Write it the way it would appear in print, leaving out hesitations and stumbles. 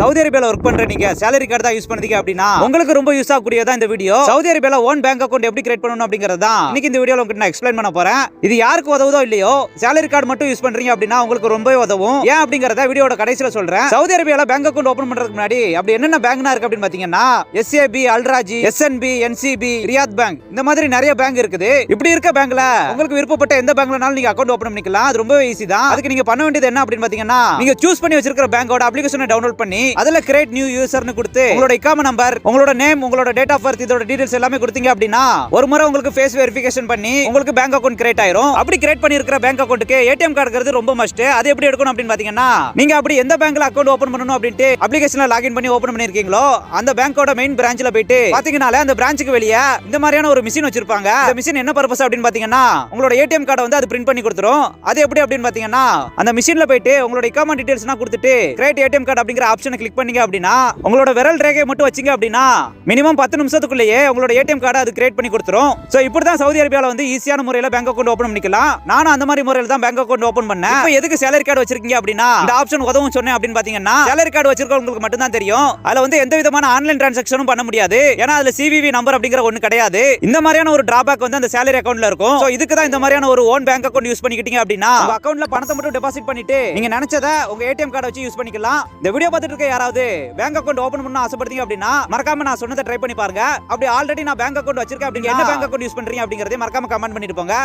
Saudi அரேபியால work பண்ற நீங்க salary card தான் யூஸ் பண்ணீங்க அப்படினா உங்களுக்கு ரொம்ப யூஸ் ஆகக்கூடியதா இந்த வீடியோ. சவுதி அரேபியால ஓன் பேங்க் அக்கவுண்ட் எப்படி கிரியேட் பண்ணனும் அப்படிங்கறது தான் இன்னைக்கு இந்த வீடியோல உங்களுக்கு நான் எக்ஸ்பிளைன் பண்ண போறேன். இது யாருக்கு உதவுதோ இல்லையோ salary card மட்டும் யூஸ் பண்றீங்க அப்படினா உங்களுக்கு ரொம்பவே உதவும். ஏன் அப்படிங்கறத வீடியோட கடைசில சொல்றேன். சவுதி அரேபியால பேங்க் அக்கவுண்ட் ஓபன் பண்றதுக்கு முன்னாடி அப்படி என்னென்ன பேங்க்னா இருக்கு அப்படினு பாத்தீங்கன்னா SAB, அல்ராஜி, SNB, NCB, Riyadh bank இந்த மாதிரி நிறைய பேங்க் இருக்குது. இப்படி இருக்க பேங்க்ல உங்களுக்கு விருப்பப்பட்ட எந்த பேங்க்லனாலும் நீங்க அக்கவுண்ட் ஓபன் பண்ணிக்கலாம். அது ரொம்பவே ஈஸி தான். அதுக்கு நீங்க பண்ண வேண்டியது என்ன அப்படினு பாத்தீங்கன்னா நீங்க சூஸ் பண்ணி வச்சிருக்கிற பேங்கோட அப்ளிகேஷனை டவுன்லோட் பண்ணி அதுல கிரியேட் நியூ யூசர்னு கொடுத்து உங்களோட இகாமா நம்பர், உங்களோட நேம், உங்களோட டேட் ஆஃப் பர்த் இதோட டீடைல்ஸ் எல்லாமே கொடுத்தீங்க அப்படினா ஒரு முறை உங்களுக்கு ஃபேஸ் வெரிஃபிகேஷன் பண்ணி உங்களுக்கு பேங்க் அக்கவுண்ட் கிரியேட் ஆயிரும். அப்படி கிரியேட் பண்ணி இருக்கிற பேங்க் அக்கவுண்ட்க்கு ஏடிஎம் கார்டுங்கிறது ரொம்ப மஸ்ட். அது எப்படி எடுக்கணும் அப்படின்னு பாத்தீங்கன்னா நீங்க அப்படி எந்த பேங்க்ல அக்கவுண்ட் ஓபன் பண்ணனும் அப்படினு அப்ளிகேஷன்ல லாகின் பண்ணி ஓபன் பண்ணிருக்கீங்களோ அந்த பேங்கோட மெயின் பிரான்ச்ல போயிட்டு பாத்தீங்கனாலே அந்த பிரான்ச்சுக்கு வெளியே இந்த மாதிரியான ஒரு மிஷின் வச்சிருப்பாங்க. அந்த மிஷின் என்ன பர்பஸ் அப்படின்னு பாத்தீங்கன்னா உங்களோட ஏடிஎம் கார்டை வந்து அது பிரிண்ட் பண்ணி கொடுத்துரும். அது எப்படி அப்படின்னு பாத்தீங்கன்னா அந்த மிஷின்ல போயிட்டு உங்களோட இகாமா டீடைல்ஸ்னா கொடுத்துட்டு கிரியேட் ஏடிஎம் கார்டு அப்படிங்கிற ஆப்ஷனை கிளிக் பண்ணீங்க அப்படினா உங்களோட விரல் ரேகையை மட்டும் வச்சீங்க அப்படினா மினிமம் 10 நிமிஷத்துக்குள்ளேயே உங்களோட ஏடிஎம் கார்டை அது கிரியேட் பண்ணி கொடுத்துரும். சோ இப்படி தான் சவுதி அரேபியால வந்து ஈஸியான முறையில பேங்க் அக்கவுண்ட் ஓபன் பண்ணிக்கலாம். நானும் அந்த மாதிரி முறையில தான் பேங்க் அக்கவுண்ட் ஓபன் பண்ணேன். இப்போ எதுக்கு salary card வச்சிருக்கீங்க அப்படினா இந்த ஆப்ஷன் உதவும் சொன்னேன் அப்படின்னு பாத்தீங்கன்னா salary card வச்சிருக்கவங்களுக்கு மட்டும் தான் தெரியும். அதுல வந்து எந்த விதமான ஆன்லைன் டிரான்சாக்ஷனும் பண்ண முடியாது. ஏன்னா அதுல CVV நம்பர் அப்படிங்கிற ஒன்னு கிடையாது. இந்த மாதிரியான ஒரு டிராபேக் வந்து அந்த salary அக்கவுண்ட்ல இருக்கும். சோ இதுக்கு தான் இந்த மாதிரியான ஒரு ஓன் பேங்க் அக்கவுண்ட் யூஸ் பண்ணிக்கிட்டீங்க அப்படினா உங்க அக்கவுண்ட்ல பணத்தை மட்டும் டெபாசிட் பண்ணிட்டு நீங்க நினைச்சதை உங்க ஏடிஎம் கார்டை வச்சு யூஸ் பண்ணிக்கலாம். இந்த வீடியோ பார்த்துட்டு இருக்க யாராவது பேங்க் அக்கவுண்ட் ஓபன் பண்ண ஆசைப்படுறீங்க அப்படினா மறக்காம நான் சொன்னதை ட்ரை பண்ணி பாருங்க. அப்படி ஆல்ரெடி நான் பேங்க் அக்கவுண்ட் வச்சிருக்கேன் அப்படிங்க என்ன பேங்க் அக்கவுண்ட் யூஸ் பண்றீங்க அப்படிங்கறதை மறக்காம கமெண்ட் பண்ணிட்டு போங்க.